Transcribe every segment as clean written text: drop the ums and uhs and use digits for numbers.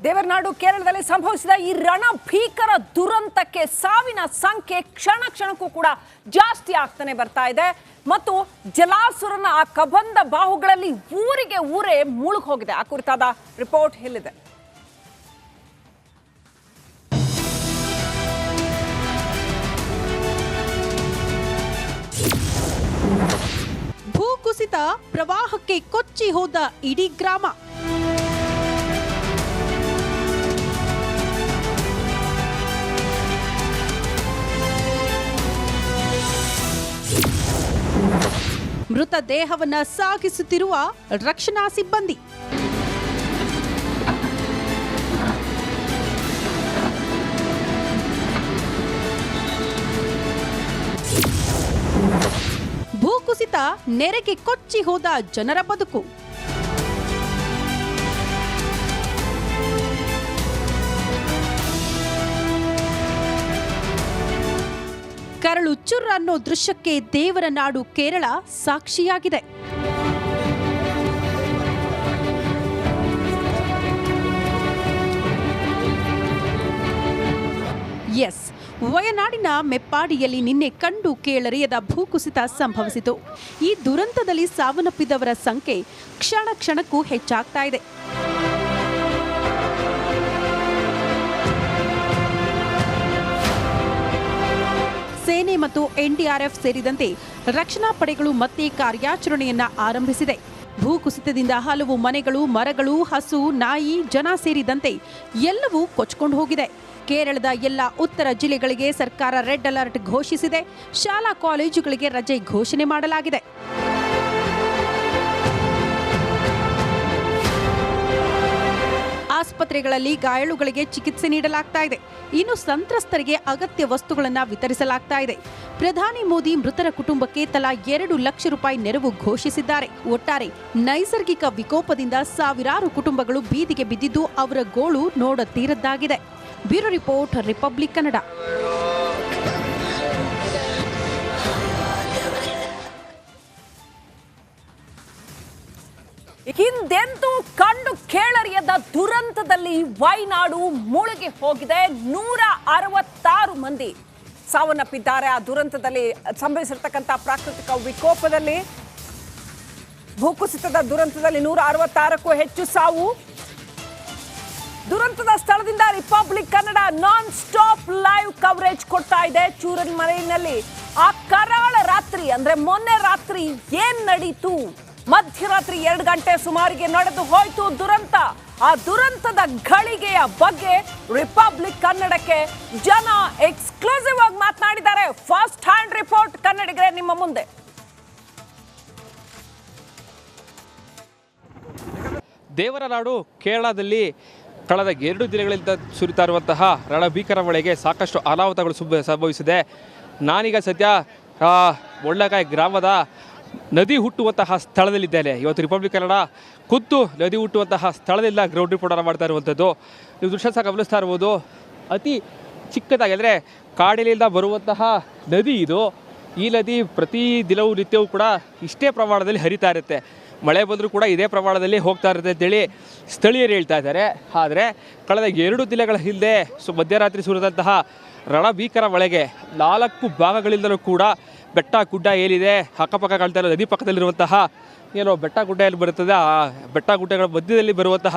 ದೇವರನಾಡು ಕೇರಳದಲ್ಲಿ ಸಂಭವಿಸಿದ ಈ ರಣಭೀಕರ ದುರಂತಕ್ಕೆ ಸಾವಿನ ಸಂಖ್ಯೆ ಕ್ಷಣ ಕ್ಷಣಕ್ಕೂ ಕೂಡ ಜಾಸ್ತಿ ಆಗ್ತಾನೆ ಬರ್ತಾ ಇದೆ ಮತ್ತು ಜಲಾಸುರನ ಆ ಕಬಂಧ ಬಾಹುಗಳಲ್ಲಿ ಊರಿಗೆ ಊರೇ ಮುಳುಗಿ ಹೋಗಿದೆ. ಆ ಕುರಿತಾದ ರಿಪೋರ್ಟ್ ಇಲ್ಲಿದೆ. ಭೂಕುಸಿತ ಪ್ರವಾಹಕ್ಕೆ ಕೊಚ್ಚಿ ಹೋದ ಇಡೀ ಗ್ರಾಮ. ಮೃತದೇಹವನ್ನ ಸಾಗಿಸುತ್ತಿರುವ ರಕ್ಷಣಾ ಸಿಬ್ಬಂದಿ. ಭೂಕುಸಿತ ನೆರೆಗೆ ಕೊಚ್ಚಿ ಹೋದ ಜನರ ಬದುಕು. ಕರಳು ಚುರ್ ಅನ್ನೋ ದೃಶ್ಯಕ್ಕೆ ದೇವರನಾಡು ಕೇರಳ ಸಾಕ್ಷಿಯಾಗಿದೆ. ಎಸ್, ವಯನಾಡಿನ ಮೆಪ್ಪಾಡಿಯಲ್ಲಿ ನಿನ್ನೆ ಕಂಡು ಕೇಳರಿಯದ ಭೂಕುಸಿತ ಸಂಭವಿಸಿತು. ಈ ದುರಂತದಲ್ಲಿ ಸಾವನ್ನಪ್ಪಿದವರ ಸಂಖ್ಯೆ ಕ್ಷಣ ಕ್ಷಣಕ್ಕೂ ಹೆಚ್ಚಾಗ್ತಾ ಇದೆ. ಸೇನೆ ಮತ್ತು ಎನ್ಡಿಆರ್ಎಫ್ ಸೇರಿದಂತೆ ರಕ್ಷಣಾ ಪಡೆಗಳು ಮತ್ತೆ ಕಾರ್ಯಾಚರಣೆಯನ್ನ ಆರಂಭಿಸಿದೆ. ಭೂಕುಸಿತದಿಂದ ಹಲವು ಮನೆಗಳು, ಮರಗಳು, ಹಸು, ನಾಯಿ, ಜನ ಸೇರಿದಂತೆ ಎಲ್ಲವೂ ಕೊಚ್ಕೊಂಡು ಹೋಗಿದೆ. ಕೇರಳದ ಎಲ್ಲ ಉತ್ತರ ಜಿಲ್ಲೆಗಳಿಗೆ ಸರ್ಕಾರ ರೆಡ್ ಅಲರ್ಟ್ ಘೋಷಿಸಿದೆ. ಶಾಲಾ ಕಾಲೇಜುಗಳಿಗೆ ರಜೆ ಘೋಷಣೆ ಮಾಡಲಾಗಿದೆ. ಆಸ್ಪತ್ರೆಗಳಲ್ಲಿ ಗಾಯಾಳುಗಳಿಗೆ ಚಿಕಿತ್ಸೆ ನೀಡಲಾಗ್ತಾ ಇದೆ. ಇನ್ನು ಸಂತ್ರಸ್ತರಿಗೆ ಅಗತ್ಯ ವಸ್ತುಗಳನ್ನು ವಿತರಿಸಲಾಗ್ತಾ ಇದೆ. ಪ್ರಧಾನಿ ಮೋದಿ ಮೃತರ ಕುಟುಂಬಕ್ಕೆ ತಲಾ 2 ಲಕ್ಷ ರೂಪಾಯಿ ನೆರವು ಘೋಷಿಸಿದ್ದಾರೆ. ಒಟ್ಟಾರೆ ನೈಸರ್ಗಿಕ ವಿಕೋಪದಿಂದ ಸಾವಿರಾರು ಕುಟುಂಬಗಳು ಬೀದಿಗೆ ಬಿದ್ದಿದ್ದು ಅವರ ಗೋಳು ನೋಡತೀರದ್ದಾಗಿದೆ. Bureau report, Republic Kannada. ಹಿಂದೆಂದೂ ಕಂಡು ಕೇಳರಿಯದ ದುರಂತದಲ್ಲಿ ವಯನಾಡು ಮುಳುಗಿ ಹೋಗಿದೆ. 166 ಮಂದಿ ಸಾವನ್ನಪ್ಪಿದ್ದಾರೆ. ಆ ದುರಂತದಲ್ಲಿ ಸಂಭವಿಸಿರ್ತಕ್ಕಂಥ ಪ್ರಾಕೃತಿಕ ವಿಕೋಪದಲ್ಲಿ, ಭೂಕುಸಿತದ ದುರಂತದಲ್ಲಿ 166ಕ್ಕೂ ಹೆಚ್ಚು ಸಾವು. ದುರಂತದ ಸ್ಥಳದಿಂದ republic Kannada non stop live coverage ಕೊಡ್ತಾ ಇದೆ. ಚೂರನ್ಮಲೆಯಲ್ಲಿ ಆ ಕರಾಳ ರಾತ್ರಿ ಅಂದ್ರೆ ಮೊನ್ನೆ ರಾತ್ರಿ ಏನ್ ನಡೀತು, ಮಧ್ಯರಾತ್ರಿ 2 ಗಂಟೆ ಸುಮಾರಿಗೆ ನಡೆದು ಹೋಯ್ತು ದುರಂತ. ಆ ದುರಂತದ ಘಳಿಗೆಯ ಬಗ್ಗೆ ರಿಪಬ್ಲಿಕ್ ಕನ್ನಡಕ್ಕೆ ಜನ ಎಕ್ಸ್ಕ್ಲೂಸಿವ್ ಆಗಿ ಮಾತನಾಡಿದ್ದಾರೆ. ಫಸ್ಟ್ ಹ್ಯಾಂಡ್ ರಿಪೋರ್ಟ್ ಕನ್ನಡಿಗರೇ ನಿಮ್ಮ ಮುಂದೆ. ದೇವರನಾಡು ಕೇರಳದಲ್ಲಿ ಕಳೆದ 2 ದಿನಗಳಿಂದ ಸುರಿತಾ ಇರುವಂತಹ ರಣಭೀಕರ ಮಳೆಗೆ ಸಾಕಷ್ಟು ಅನಾಹುತಗಳು ಸಂಭವಿಸಿದೆ. ನಾನೀಗ ಸದ್ಯ ಒಳ್ಳಕಾಯಿ ಗ್ರಾಮದ ನದಿ ಹುಟ್ಟುವಂತಹ ಸ್ಥಳದಲ್ಲಿದ್ದೇನೆ. ಇವತ್ತು ರಿಪಬ್ಲಿಕ್ ಕನ್ನಡ ಖುದ್ದು ನದಿ ಹುಟ್ಟುವಂತಹ ಸ್ಥಳದಿಂದ ಗ್ರೌಂಡ್ ರಿಪೋರ್ಟನ್ನು ಮಾಡ್ತಾ ಇರುವಂಥದ್ದು. ನೀವು ದೃಶ್ಯ ಸಹ ಗಮನಿಸ್ತಾ ಇರ್ಬೋದು. ಅತಿ ಚಿಕ್ಕದಾಗಿ ಅಂದರೆ ಕಾಡಿನಿಂದ ಬರುವಂತಹ ನದಿ ಇದು. ಈ ನದಿ ಪ್ರತಿ ದಿನವೂ ನಿತ್ಯವೂ ಕೂಡ ಇಷ್ಟೇ ಪ್ರಮಾಣದಲ್ಲಿ ಹರಿತಾ ಇರುತ್ತೆ. ಮಳೆ ಬಂದರೂ ಕೂಡ ಇದೇ ಪ್ರಮಾಣದಲ್ಲಿ ಹೋಗ್ತಾ ಇರುತ್ತೆ ಅಂತೇಳಿ ಸ್ಥಳೀಯರು ಹೇಳ್ತಾ ಇದ್ದಾರೆ. ಆದರೆ ಕಳೆದ 2 ದಿನಗಳ ಹಿಂದೆ ಮಧ್ಯರಾತ್ರಿ ಸುರಿದಂತಹ ರಣಭೀಕರ ಮಳೆಗೆ 4 ಭಾಗಗಳಿಂದಲೂ ಕೂಡ ಬೆಟ್ಟ ಗುಡ್ಡ ಏನಿದೆ, ಅಕ್ಕಪಕ್ಕ ಕಾಣ್ತಾ ಇರೋ ನದಿ ಪಕ್ಕದಲ್ಲಿರುವಂತಹ ಏನೋ ಬೆಟ್ಟ ಗುಡ್ಡ ಎಲ್ಲಿ ಬರುತ್ತದೆ, ಆ ಬೆಟ್ಟ ಗುಡ್ಡಗಳ ಮಧ್ಯದಲ್ಲಿ ಬರುವಂತಹ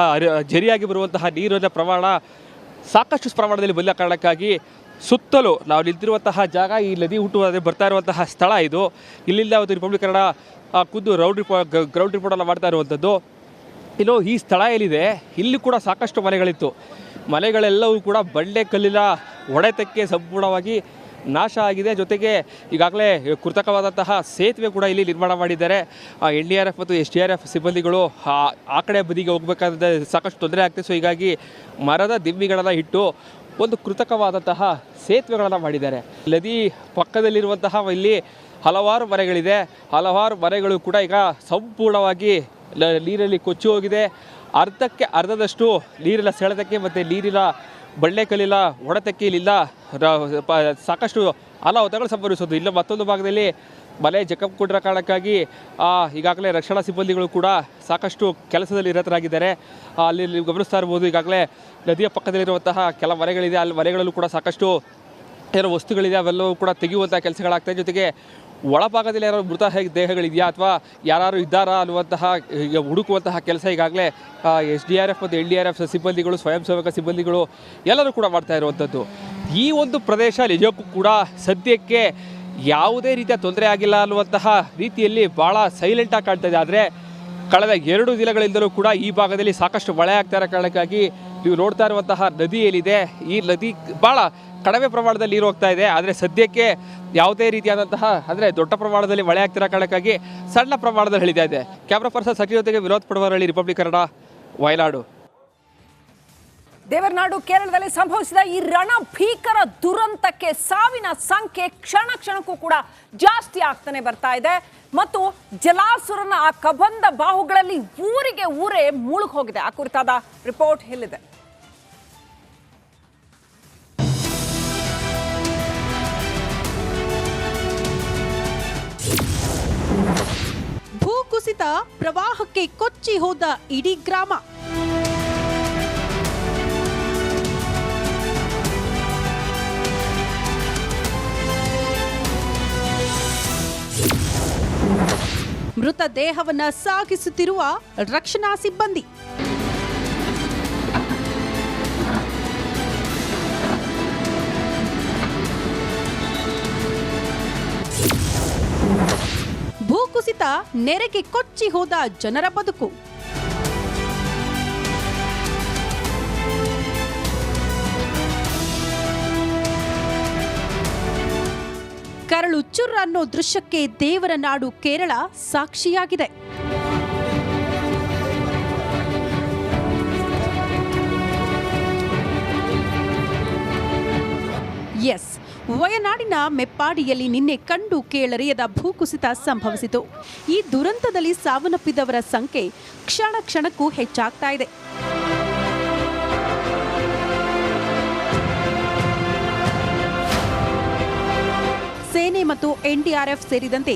ಝರಿಯಾಗಿ ಬರುವಂತಹ ನೀರಿನ ಪ್ರಮಾಣ ಸಾಕಷ್ಟು ಪ್ರಮಾಣದಲ್ಲಿ ಬಂದ ಕಾರಣಕ್ಕಾಗಿ ಸುತ್ತಲೂ ನಾವು ನಿಂತಿರುವಂತಹ ಜಾಗ ಈ ನದಿ ಹುಟ್ಟುವ ಬರ್ತಾ ಇರುವಂತಹ ಸ್ಥಳ ಇದು. ಇಲ್ಲಿಂದ ಅವತ್ತು ರಿಪಬ್ಲಿಕ್ ಕನ್ನಡ ಖುದ್ದು ಗ್ರೌಂಡ್ ರಿಪೋರ್ಟನ್ನು ಮಾಡ್ತಾ ಇರುವಂಥದ್ದು. ಇನ್ನು ಈ ಸ್ಥಳ ಏನಿದೆ ಇಲ್ಲಿ ಕೂಡ ಸಾಕಷ್ಟು ಮನೆಗಳಿತ್ತು. ಮನೆಗಳೆಲ್ಲವೂ ಕೂಡ ಬಂಡೆ ಕಲ್ಲಿನ ಹೊಡೆತಕ್ಕೆ ಸಂಪೂರ್ಣವಾಗಿ ನಾಶ ಆಗಿದೆ. ಜೊತೆಗೆ ಈಗಾಗಲೇ ಕೃತಕವಾದಂತಹ ಸೇತುವೆ ಕೂಡ ಇಲ್ಲಿ ನಿರ್ಮಾಣ ಮಾಡಿದ್ದಾರೆ. NDRF ಮತ್ತು SDRF ಸಿಬ್ಬಂದಿಗಳು ಆ ಕಡೆ ಬದಿಗೆ ಹೋಗಬೇಕಾದ್ರೆ ಸಾಕಷ್ಟು ತೊಂದರೆ ಆಗ್ತಿದೆ. ಸೊ ಹೀಗಾಗಿ ಮರದ ದಿಮ್ಮಿಗಳನ್ನು ಇಟ್ಟು ಒಂದು ಕೃತಕವಾದಂತಹ ಸೇತುವೆಗಳನ್ನು ಮಾಡಿದ್ದಾರೆ. ನದಿ ಪಕ್ಕದಲ್ಲಿರುವಂತಹ ಇಲ್ಲಿ ಹಲವಾರು ಮನೆಗಳಿದೆ. ಹಲವಾರು ಮನೆಗಳು ಕೂಡ ಈಗ ಸಂಪೂರ್ಣವಾಗಿ ನೀರಲ್ಲಿ ಕೊಚ್ಚಿ ಹೋಗಿದೆ. ಅರ್ಧಕ್ಕೆ ಅರ್ಧದಷ್ಟು ನೀರಿನ ಸೆಳೆತಕ್ಕೆ ಮತ್ತು ನೀರಿನ ಬಂಡೆಕಲ್ಲಿನ ಹೊಡೆತಕ್ಕೆ ಇಲ್ಲಿಂದ ಸಾಕಷ್ಟು ಅನಾಹುತಗಳು ಸಂಭವಿಸೋದು. ಇಲ್ಲ ಮತ್ತೊಂದು ಭಾಗದಲ್ಲಿ ಮನೆ ಜಖಂ ಕೊಟ್ಟಿರೋ ಕಾರಣಕ್ಕಾಗಿ ಈಗಾಗಲೇ ರಕ್ಷಣಾ ಸಿಬ್ಬಂದಿಗಳು ಕೂಡ ಸಾಕಷ್ಟು ಕೆಲಸದಲ್ಲಿ ನಿರತರಾಗಿದ್ದಾರೆ. ಅಲ್ಲಿ ನೀವು ಗಮನಿಸ್ತಾ ಇರ್ಬೋದು, ಈಗಾಗಲೇ ನದಿಯ ಪಕ್ಕದಲ್ಲಿರುವಂತಹ ಕೆಲ ಮನೆಗಳಿದೆ, ಅಲ್ಲಿ ಮನೆಗಳಲ್ಲೂ ಕೂಡ ಸಾಕಷ್ಟು ಏನೋ ವಸ್ತುಗಳಿದೆ, ಅವೆಲ್ಲವೂ ಕೂಡ ತೆಗೆಯುವಂಥ ಕೆಲಸಗಳಾಗ್ತದೆ. ಜೊತೆಗೆ ಒಳಭಾಗದಲ್ಲಿ ಯಾರೋ ಮೃತ ದೇಹಗಳಿದೆಯಾ ಅಥವಾ ಯಾರು ಇದ್ದಾರಾ ಅನ್ನುವಂತಹ ಹುಡುಕುವಂತಹ ಕೆಲಸ ಈಗಾಗಲೇ SDRF ಮತ್ತು NDRF ಸಿಬ್ಬಂದಿಗಳು, ಸ್ವಯಂ ಸೇವಕ ಸಿಬ್ಬಂದಿಗಳು ಎಲ್ಲರೂ ಕೂಡ ಮಾಡ್ತಾ ಇರುವಂಥದ್ದು. ಈ ಒಂದು ಪ್ರದೇಶ ನಿಜಕ್ಕೂ ಕೂಡ ಸದ್ಯಕ್ಕೆ ಯಾವುದೇ ರೀತಿಯ ತೊಂದರೆ ಆಗಿಲ್ಲ ಅನ್ನುವಂತಹ ರೀತಿಯಲ್ಲಿ ಭಾಳ ಸೈಲೆಂಟಾಗಿ ಕಾಣ್ತಾ ಇದೆ. ಆದರೆ ಕಳೆದ 2 ದಿನಗಳಿಂದಲೂ ಕೂಡ ಈ ಭಾಗದಲ್ಲಿ ಸಾಕಷ್ಟು ಮಳೆ ಆಗ್ತಾ ಇರೋ ಕಾರಣಕ್ಕಾಗಿ ನೀವು ನೋಡ್ತಾ ಇರುವಂತಹ ನದಿ ಏನಿದೆ, ಈ ನದಿ ಭಾಳ ಕಡಿಮೆ ಪ್ರಮಾಣದಲ್ಲಿ ನೀರು ಹೋಗ್ತಾ ಇದೆ. ಆದರೆ ಸದ್ಯಕ್ಕೆ ಯಾವುದೇ ರೀತಿಯಾದಂತಹ ಅಂದರೆ ದೊಡ್ಡ ಪ್ರಮಾಣದಲ್ಲಿ ಮಳೆ ಆಗ್ತಿರೋ ಕಾರಣಕ್ಕಾಗಿ ಸಣ್ಣ ಪ್ರಮಾಣದಲ್ಲಿ ಇಳಿತಾ ಇದೆ. ಕ್ಯಾಮ್ರಾ ಪರ್ಸನ್ ಸಚಿವ ಜೊತೆಗೆ ವಿನೋದ್ ಪಡವರಳ್ಳಿ, ರಿಪಬ್ಲಿಕ್ ಕನ್ನಡ, ವಯನಾಡು. ದೇವರನಾಡು ಕೇರಳದಲ್ಲಿ ಸಂಭವಿಸಿದ ಈ ರಣಭೀಕರ ದುರಂತಕ್ಕೆ ಸಾವಿನ ಸಂಖ್ಯೆ ಕ್ಷಣ ಕ್ಷಣಕ್ಕೂ ಕೂಡ ಜಾಸ್ತಿ ಆಗ್ತಾನೆ ಬರ್ತಾ ಇದೆ ಮತ್ತು ಜಲಾಸುರನ ಆ ಕಬಂಧ ಬಾಹುಗಳಲ್ಲಿ ಊರಿಗೆ ಊರೇ ಮುಳುಗಿ ಹೋಗಿದೆ. ಆ ಕುರಿತಾದ ರಿಪೋರ್ಟ್ ಇಲ್ಲಿದೆ. ಭೂಕುಸಿತ, ಪ್ರವಾಹಕ್ಕೆ ಕೊಚ್ಚಿ ಹೋದ ಇಡೀ ಗ್ರಾಮ. ಮೃತದೇಹವನ್ನ ಸಾಗಿಸುತ್ತಿರುವ ರಕ್ಷಣಾ ಸಿಬ್ಬಂದಿ. ಭೂಕುಸಿತ, ನೆರೆಗೆ ಕೊಚ್ಚಿ ಹೋದ ಜನರ ಬದುಕು. ಕರಳು ಚುರ್ ಅನ್ನೋ ದೃಶ್ಯಕ್ಕೆ ದೇವರ ನಾಡು ಕೇರಳ ಸಾಕ್ಷಿಯಾಗಿದೆ. ಎಸ್, ವಯನಾಡಿನ ಮೆಪ್ಪಾಡಿಯಲ್ಲಿ ನಿನ್ನೆ ಕಂಡು ಕೇಳರಿಯದ ಭೂಕುಸಿತ ಸಂಭವಿಸಿತು. ಈ ದುರಂತದಲ್ಲಿ ಸಾವನ್ನಪ್ಪಿದವರ ಸಂಖ್ಯೆ ಕ್ಷಣ ಕ್ಷಣಕ್ಕೂ ಹೆಚ್ಚಾಗ್ತಾ ಇದೆ. ಸೇನೆ ಮತ್ತು NDRF ಸೇರಿದಂತೆ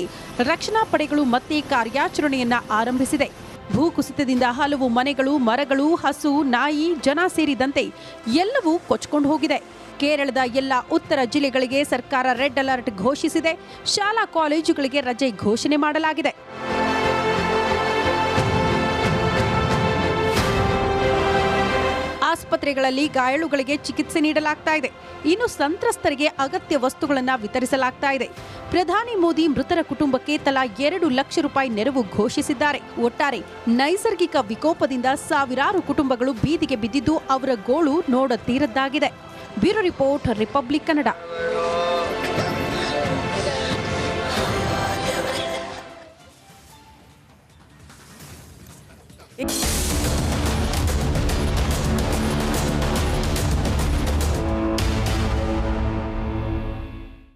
ರಕ್ಷಣಾ ಪಡೆಗಳು ಮತ್ತೆ ಕಾರ್ಯಾಚರಣೆಯನ್ನ ಆರಂಭಿಸಿದೆ. ಭೂಕುಸಿತದಿಂದ ಹಲವು ಮನೆಗಳು, ಮರಗಳು, ಹಸು, ನಾಯಿ, ಜನ ಸೇರಿದಂತೆ ಎಲ್ಲವೂ ಕೊಚ್ಕೊಂಡು ಹೋಗಿದೆ. ಕೇರಳದ ಎಲ್ಲ ಉತ್ತರ ಜಿಲ್ಲೆಗಳಿಗೆ ಸರ್ಕಾರ ರೆಡ್ ಅಲರ್ಟ್ ಘೋಷಿಸಿದೆ. ಶಾಲಾ ಕಾಲೇಜುಗಳಿಗೆ ರಜೆ ಘೋಷಣೆ ಮಾಡಲಾಗಿದೆ. ಆಸ್ಪತ್ರೆಗಳಲ್ಲಿ ಗಾಯಾಳುಗಳಿಗೆ ಚಿಕಿತ್ಸೆ ನೀಡಲಾಗ್ತಾ ಇದೆ. ಇನ್ನು ಸಂತ್ರಸ್ತರಿಗೆ ಅಗತ್ಯ ವಸ್ತುಗಳನ್ನು ವಿತರಿಸಲಾಗ್ತಾ ಇದೆ. ಪ್ರಧಾನಿ ಮೋದಿ ಮೃತರ ಕುಟುಂಬಕ್ಕೆ ತಲಾ 2 ಲಕ್ಷ ರೂಪಾಯಿ ನೆರವು ಘೋಷಿಸಿದ್ದಾರೆ. ಒಟ್ಟಾರೆ ನೈಸರ್ಗಿಕ ವಿಕೋಪದಿಂದ ಸಾವಿರಾರು ಕುಟುಂಬಗಳು ಬೀದಿಗೆ ಬಿದ್ದಿದ್ದು ಅವರ ಗೋಳು ನೋಡತೀರದ್ದಾಗಿದೆ. Bureau report, Republic Kannada. It's